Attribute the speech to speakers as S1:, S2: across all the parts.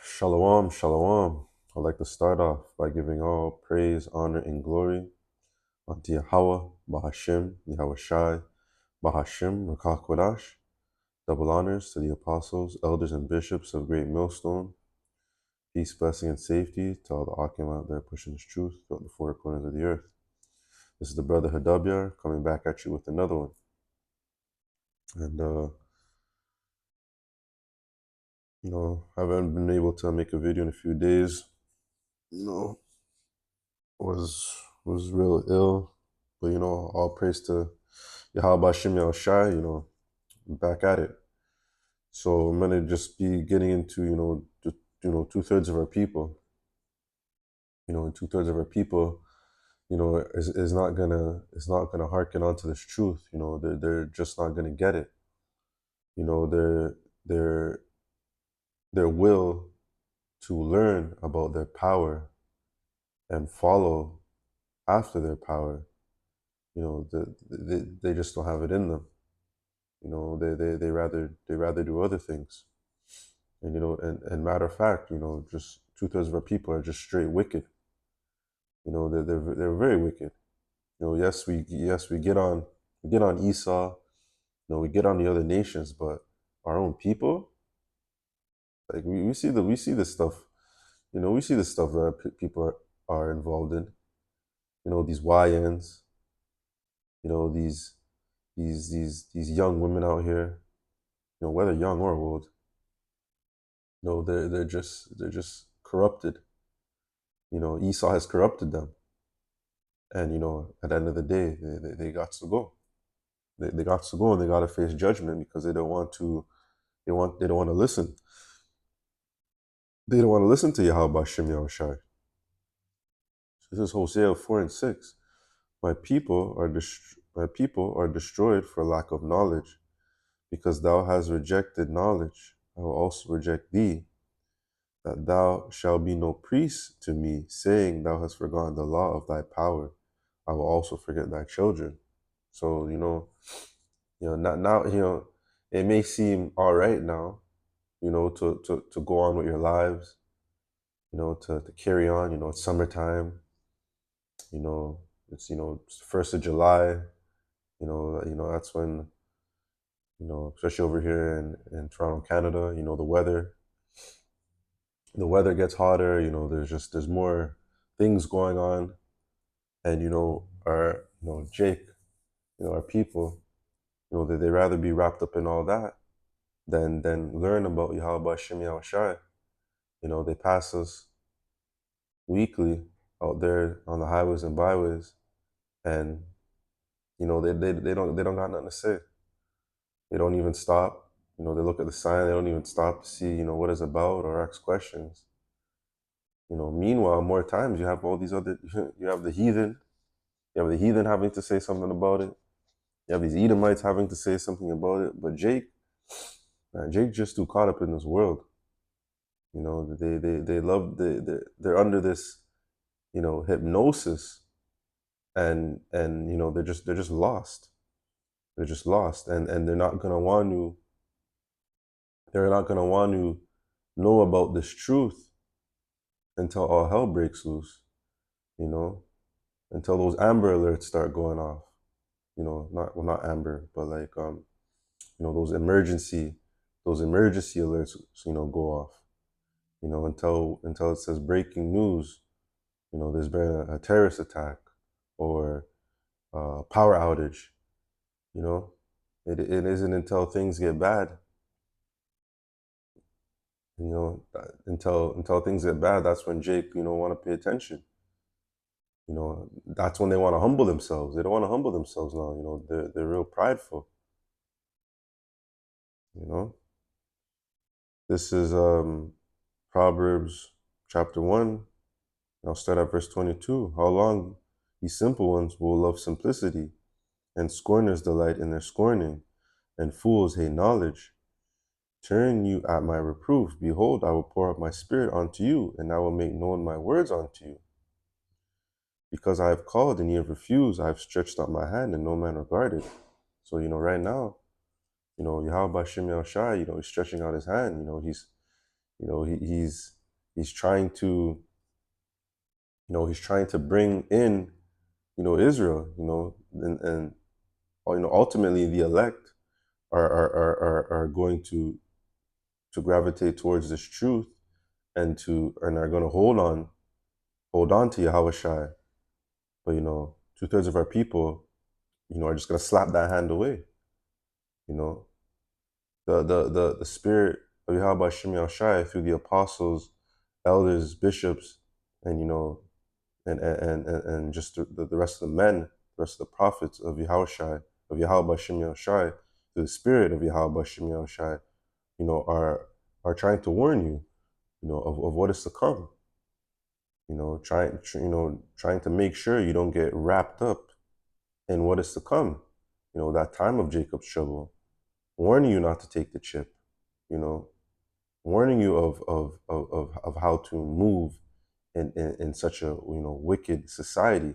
S1: Shalom, shalom. I'd like to start off by giving all praise, honor, and glory unto Yahweh, Bahashim, Yahweh Shai, Bahashim, Rakah Kodash. Double honors to the apostles, elders, and bishops of Great Millstone. Peace, blessing, and safety to all the Akim out there pushing His truth throughout the four corners of the earth. This is the brother Hadabyar coming back at you with another one. And, I haven't been able to make a video in a few days. Was real ill, but all praise to Yahweh Shem Yahweh Shai, back at it. So I'm gonna just be getting into two-thirds of our people, and two-thirds of our people, is not gonna hearken onto this truth. They're just not gonna get it. Their their will to learn about their power and follow after their power, they just don't have it in them. They rather do other things. And and matter of fact, just two-thirds of our people are just straight wicked. They're very wicked. Yes, we get on Esau, we get on the other nations, but our own people, like we see the stuff, we see the stuff that people are involved in. These YNs, these young women out here, whether young or old, they're just corrupted. Esau has corrupted them, and at the end of the day, they got to go. They got to go, and they got to face judgment because they don't want to. They don't want to listen. They don't want to listen to Yahweh Shem Yahweh Shai. This is Hosea 4:6. My people are destroyed for lack of knowledge, because thou hast rejected knowledge. I will also reject thee, that thou shalt be no priest to me, saying thou hast forgotten the law of thy power. I will also forget thy children. So not now. It may seem all right now, to go on with your lives, to carry on. It's summertime. It's 1st of July. That's when, especially over here in Toronto, Canada. The weather gets hotter. There's more things going on, and our Jake, our people, they rather be wrapped up in all that than learn about Yahweh Shem Yahweh Shai. They pass us weekly out there on the highways and byways, and they don't got nothing to say. They don't even stop. They look at the sign. They don't even stop to see what it's about or ask questions. Meanwhile, more times you have all these other. You have the heathen. You have the heathen having to say something about it. You have these Edomites having to say something about it. But Jake just too caught up in this world. They love they're under this hypnosis, and they're just lost. They're just lost, and they're not gonna want to know about this truth until all hell breaks loose. Until those Amber Alerts start going off. Not Amber, but like those emergency alerts go off. Until it says breaking news. There's been a terrorist attack or a power outage. It isn't until things get bad. Until things get bad, that's when Jake want to pay attention. That's when they want to humble themselves. They don't want to humble themselves now. They're real prideful. This is Proverbs chapter 1. I'll start at verse 22. How long ye simple ones will love simplicity, and scorners delight in their scorning, and fools hate knowledge. Turn you at my reproof. Behold, I will pour out my spirit unto you, and I will make known my words unto you. Because I have called and ye have refused, I have stretched out my hand and no man regarded. So, right now, Yahweh Shem Yahweh Shai, he's stretching out his hand. He's trying to, he's trying to bring in, Israel, and ultimately the elect are going to gravitate towards this truth, and are going to hold on to Yahushua. But 2/3 of our people, are just going to slap that hand away. The spirit of Yahweh Shem Yahushua through the apostles, elders, bishops, and and just the rest of the men, the rest of the prophets of Yahushua, of Yahweh Shem Yahushua, through the spirit of Yahweh Shem Yahushua, are trying to warn you, of what is to come. Trying to make sure you don't get wrapped up in what is to come. That time of Jacob's trouble, warning you not to take the chip. Warning you of how to move in such a wicked society.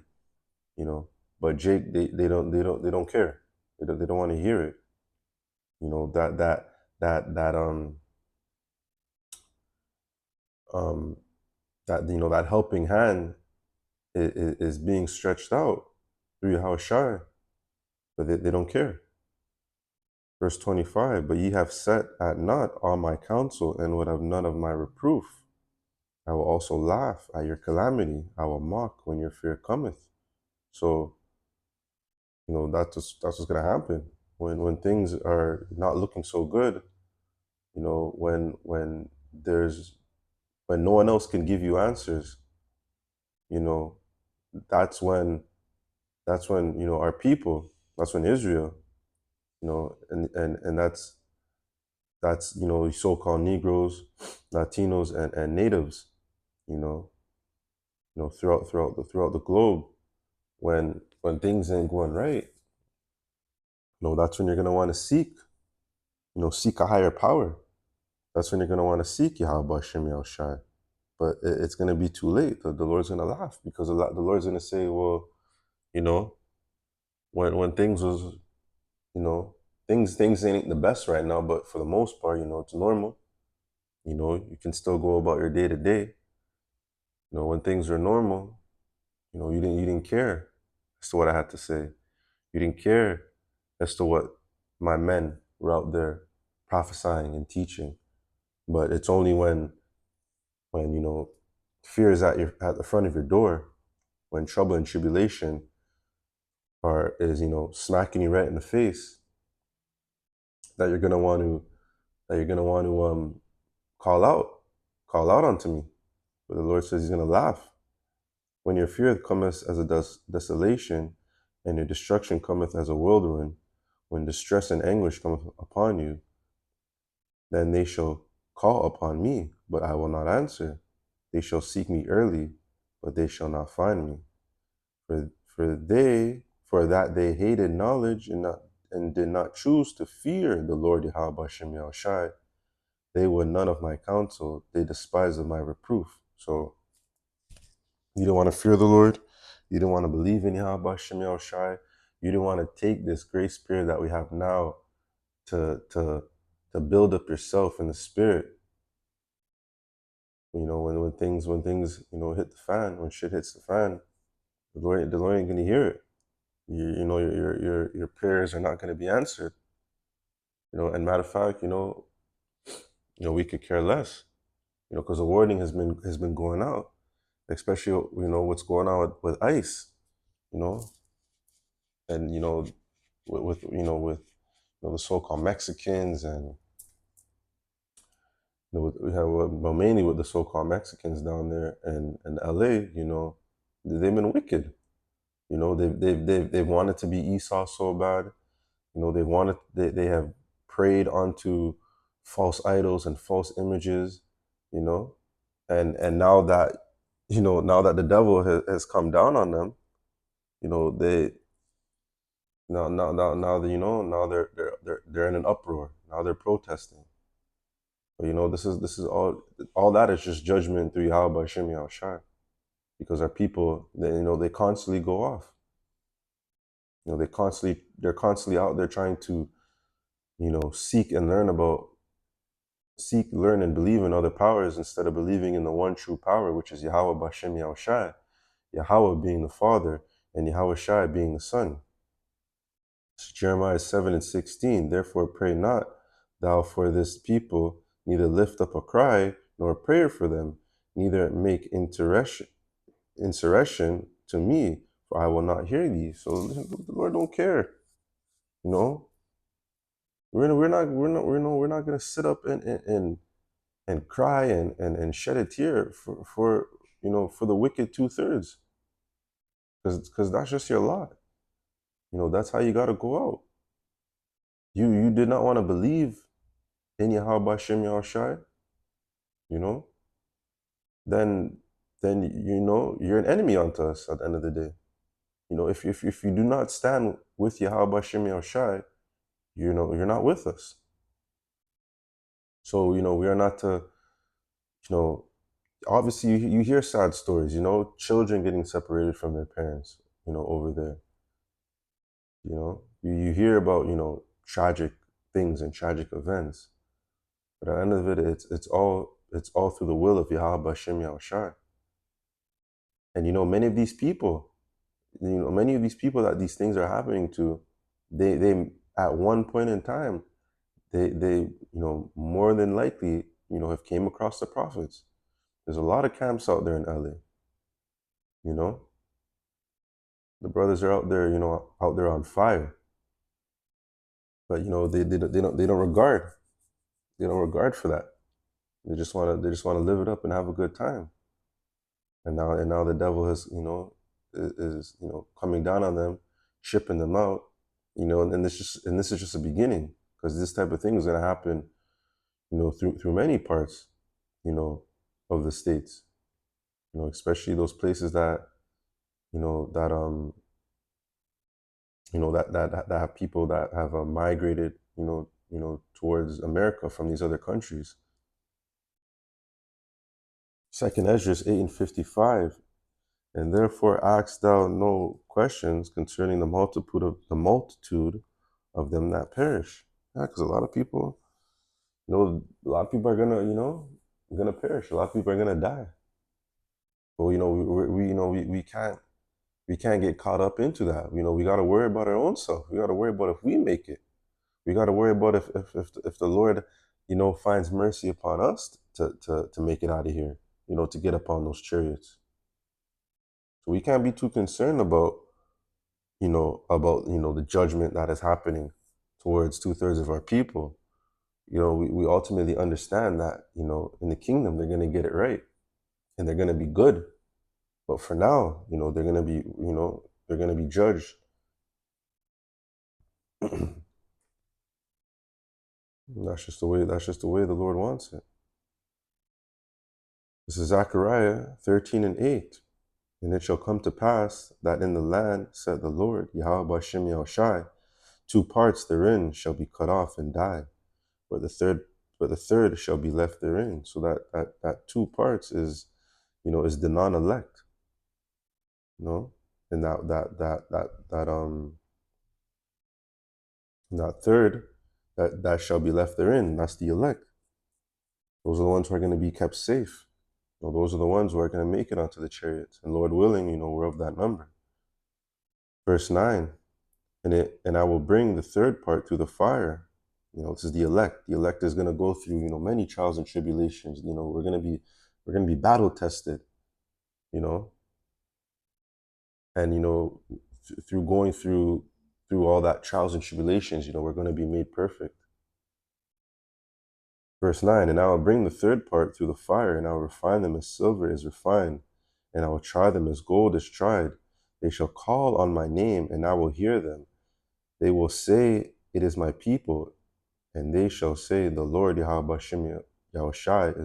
S1: But Jake, they don't care. They don't want to hear it. That helping hand is being stretched out through Yahushua, but they don't care. Verse 25, but ye have set at naught all my counsel, and would have none of my reproof. I will also laugh at your calamity. I will mock when your fear cometh. So, that's what's gonna happen when things are not looking so good. When no one else can give you answers. That's when our people. That's when Israel. And that's so-called Negroes, Latinos, and natives. Throughout the globe, when things ain't going right, that's when you're gonna want to seek a higher power. That's when you're gonna want to seek Yahweh Shem Yahushua. But it's gonna be too late. The Lord's gonna laugh, because the Lord's gonna say, well, when things was, things ain't the best right now, but for the most part, it's normal. You can still go about your day to day. When things are normal, you didn't care as to what I had to say. You didn't care as to what my men were out there prophesying and teaching. But it's only when fear is at the front of your door, when trouble and tribulation is smacking you right in the face, that you're gonna want to call out unto me. But the Lord says He's gonna laugh. When your fear cometh as a desolation, and your destruction cometh as a whirlwind, when distress and anguish cometh upon you, then they shall call upon me, but I will not answer. They shall seek me early, but they shall not find me. For that they hated knowledge and did not choose to fear the Lord Yahweh Shem Yahushai. They would none of my counsel. They despised of my reproof. So you didn't want to fear the Lord. You didn't want to believe in Yahweh Shem Yahushai. You didn't want to take this great spirit that we have now to build up yourself in the spirit. When things hit the fan, when shit hits the fan, the Lord ain't gonna hear it. Your prayers are not gonna be answered. And matter of fact, we could care less. Because the warning has been going out, especially what's going on with ICE. And with the so-called Mexicans, and mainly with the so-called Mexicans down there in LA. They've been wicked. They've wanted to be Esau so bad. They have prayed onto false idols and false images. And now that the devil has come down on them, they now they're in an uproar. Now they're protesting. But this is all that is just judgment through Yahweh Shem Yahushua, because our people, they constantly go off. They're constantly out there trying to seek and learn about seek, learn, and believe in other powers instead of believing in the one true power, which is Yahweh Bashem Yahushai, Yahweh being the Father and Yahweh Shai being the Son. It's Jeremiah 7:16. Therefore pray not thou for this people, neither lift up a cry, nor a prayer for them, neither make insurrection to me, for I will not hear thee. So the Lord don't care. You know, we're not gonna sit up and cry and shed a tear for for the wicked 2/3, because that's just your lot. That's how you gotta go out. You did not want to believe in Yahweh Shem Yahushai, you know, then you're an enemy unto us at the end of the day. If you do not stand with Yahweh Shem Yahushai, you're not with us. So we are not to, obviously you hear sad stories, children getting separated from their parents, over there. You hear about tragic things and tragic events, but at the end of it, it's all through the will of Yahweh Shem Yahushai. And many of these people that these things are happening to, they at one point in time, they more than likely have came across the prophets. There's a lot of camps out there in LA. The brothers are out there, out there on fire. But they don't regard for that. They just want to live it up and have a good time. And now the devil has is coming down on them, shipping them out, and this is just a beginning, because this type of thing is going to happen, through many parts, of the states, especially those places that that have people that have migrated, towards America from these other countries. Second Ezra 8:55, and therefore ask thou no questions concerning the multitude of them that perish. Yeah, because a lot of people, are gonna perish. A lot of people are gonna die. But we can't get caught up into that. We got to worry about our own self. We got to worry about if we make it. We got to worry about if the Lord, finds mercy upon us to make it out of here. To get upon those chariots. So we can't be too concerned about the judgment that is happening towards 2/3 of our people. We ultimately understand that, in the kingdom, they're going to get it right and they're going to be good. But for now, they're going to be, they're going to be judged. That's just the way the Lord wants it. This is Zechariah 13:8. And it shall come to pass that in the land, said the Lord, Yahweh Shem Yahushai, 2 parts therein shall be cut off and die, but the third shall be left therein. So that 2 parts is, is the non-elect, and that third that shall be left therein, that's the elect. Those are the ones who are going to be kept safe. Those are the ones who are going to make it onto the chariots, and Lord willing, we're of that number. Verse 9, and I will bring the third part through the fire. This is the elect. The elect is going to go through, many trials and tribulations. We're going to be battle tested, and through going through all that trials and tribulations, we're going to be made perfect. Verse 9, and I will bring the third part through the fire, and I will refine them as silver is refined, and I will try them as gold is tried. They shall call on my name, and I will hear them. They will say, it is my people, and they shall say, the Lord Yahweh Shem Yahushai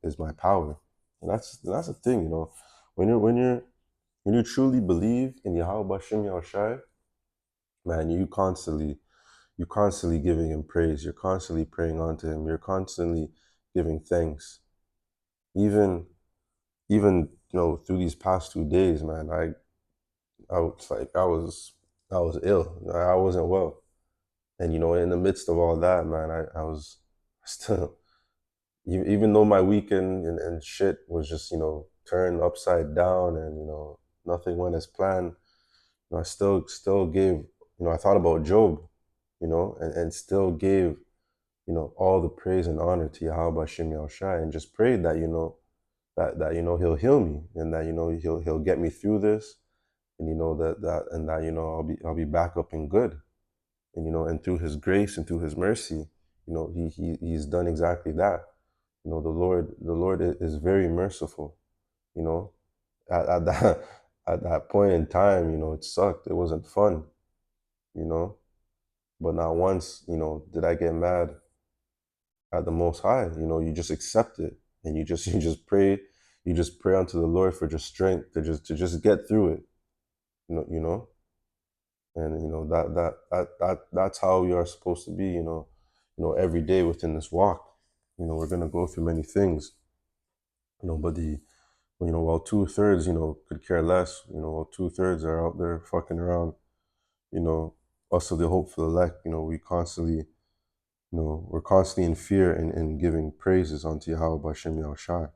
S1: is my power. And that's the thing, when you truly believe in Yahweh Shem Yahushai, man, you constantly giving him praise. You're constantly praying unto him. You're constantly giving thanks. Even through these past 2 days, man, I was ill. I wasn't well. And in the midst of all that, man, I was still even though my weekend and shit was just, turned upside down, and, nothing went as planned, I still gave, I thought about Job, and still gave, all the praise and honor to Yahweh Hashem Yahushai, and just prayed that, he'll heal me, and that, he'll get me through this, and that I'll be back up and good, and and through his grace and through his mercy, he's done exactly that. The Lord is very merciful. You know, at that at that point in time, it sucked. It wasn't fun. You know, but not once, did I get mad at the Most High. You just accept it, and you just pray. You just pray unto the Lord for just strength to just get through it. And that's how we are supposed to be. Every day within this walk. We're gonna go through many things. But while 2/3, could care less. While 2/3 are out there fucking around. Us of the hopeful elect. We're constantly in fear and giving praises unto Yahweh Bashem Yahushai.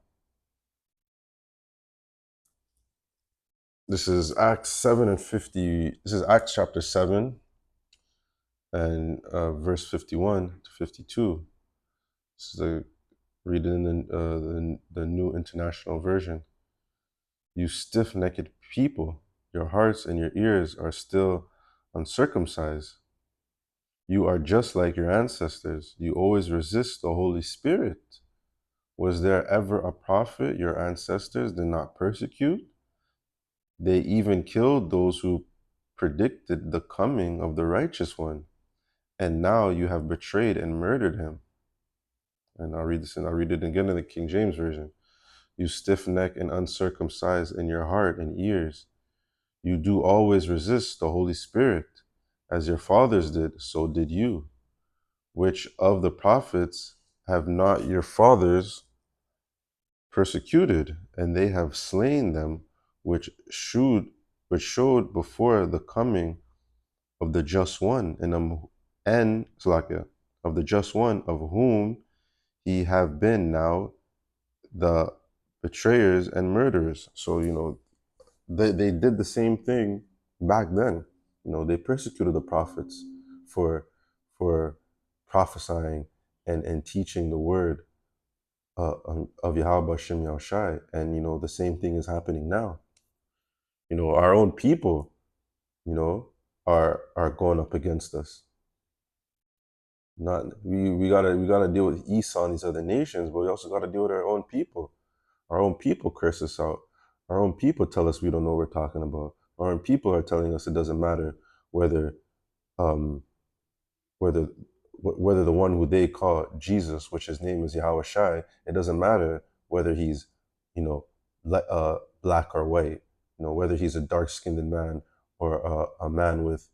S1: This is Acts 7 and 50. This is Acts chapter 7 and verse 51 to 52. This is read it in the New International Version. You stiff-necked people, your hearts and your ears are still uncircumcised. You are just like your ancestors. You always resist the Holy Spirit. Was there ever a prophet your ancestors did not persecute? They even killed those who predicted the coming of the righteous one. And now you have betrayed and murdered him. And I'll read it again in the King James Version. You stiff-necked and uncircumcised in your heart and ears. You do always resist the Holy Spirit. As your fathers did, so did you. Which of the prophets have not your fathers persecuted? And they have slain them which showed before the coming of the just one, and Salakia, of the just one, of whom he have been now the betrayers and murderers. So, they did the same thing back then. They persecuted the prophets for prophesying and teaching the word of Yahweh Shem Yahushai. And, the same thing is happening now. Our own people, are going up against us. Not we gotta deal with Esau and these other nations, but we also gotta deal with our own people. Our own people curse us out. Our own people tell us we don't know what we're talking about. Our own people are telling us it doesn't matter whether um whether whether the one who they call Jesus, which his name is Yahweh Shai, it doesn't matter whether he's black or white, whether he's a dark-skinned man or a man with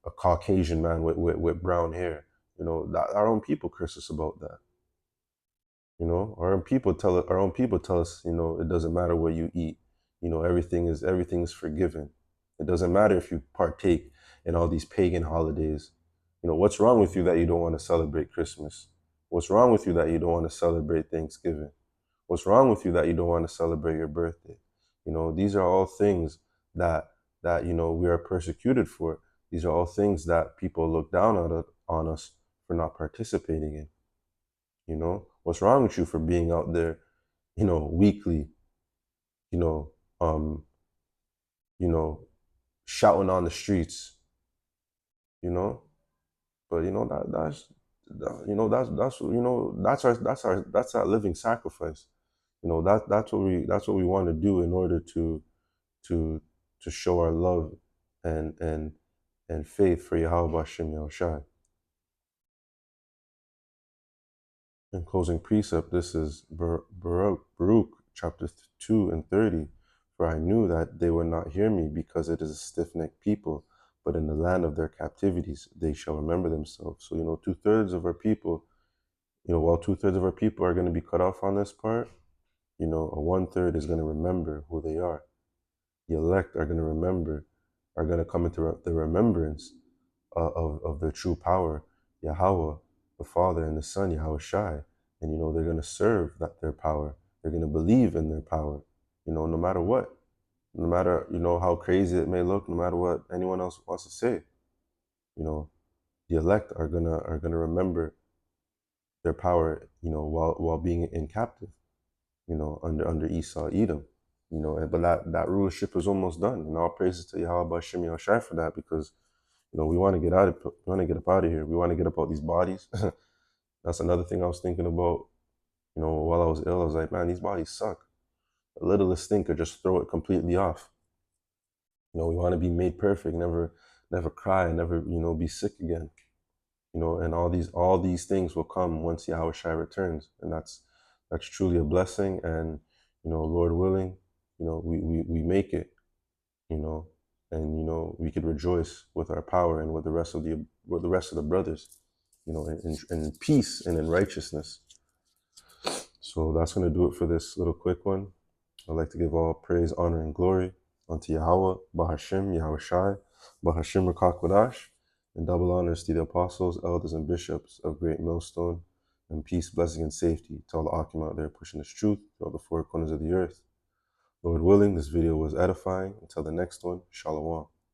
S1: a Caucasian man with brown hair. Our own people curse us about that. Our own people tell us, it doesn't matter what you eat. Everything is forgiven. It doesn't matter if you partake in all these pagan holidays. What's wrong with you that you don't want to celebrate Christmas? What's wrong with you that you don't want to celebrate Thanksgiving? What's wrong with you that you don't want to celebrate your birthday? These are all things that we are persecuted for. These are all things that people look down on us for not participating in. What's wrong with you for being out there, weekly, um, shouting on the streets, but that's our living sacrifice. That's what we want to do in order to show our love and faith for Yahweh Hashem Yahushai. In closing precept, this is Baruch chapter 2 and 30. For I knew that they would not hear me, because it is a stiff-necked people, but in the land of their captivities they shall remember themselves. So, 2/3 of our people, while 2/3 of our people are going to be cut off on this part, a 1/3 is going to remember who they are. The elect are going to remember, are going to come into the remembrance of their true power, Yahweh, the Father and the Son, Yahweh Shai, And, they're going to serve their power. They're going to believe in their power, no matter what. No matter, how crazy it may look, no matter what anyone else wants to say, the elect are gonna remember their power, while being in captive, under Esau, Edom, but that rulership is almost done. And all praises to Yahweh Bashim Yahushai for that, because we want to get up out of here. We want to get up out these bodies. That's another thing I was thinking about. While I was ill, I was like, man, these bodies suck. The littlest thing could just throw it completely off. We want to be made perfect, never cry, never, be sick again. And all these things will come once Yahweh Shai returns, and that's truly a blessing. And Lord willing, we make it, and we could rejoice with our power and with the rest of the brothers, in peace and in righteousness. So that's going to do it for this little quick one. I'd like to give all praise, honor, and glory unto Yahweh, Bahashim, Yahweh Shai, Bahashim Rakakwadash, and double honors to the apostles, elders, and bishops of Great Millstone, and peace, blessing, and safety to all the Akim out there pushing this truth to all the four corners of the earth. Lord willing, this video was edifying. Until the next one, Shalom.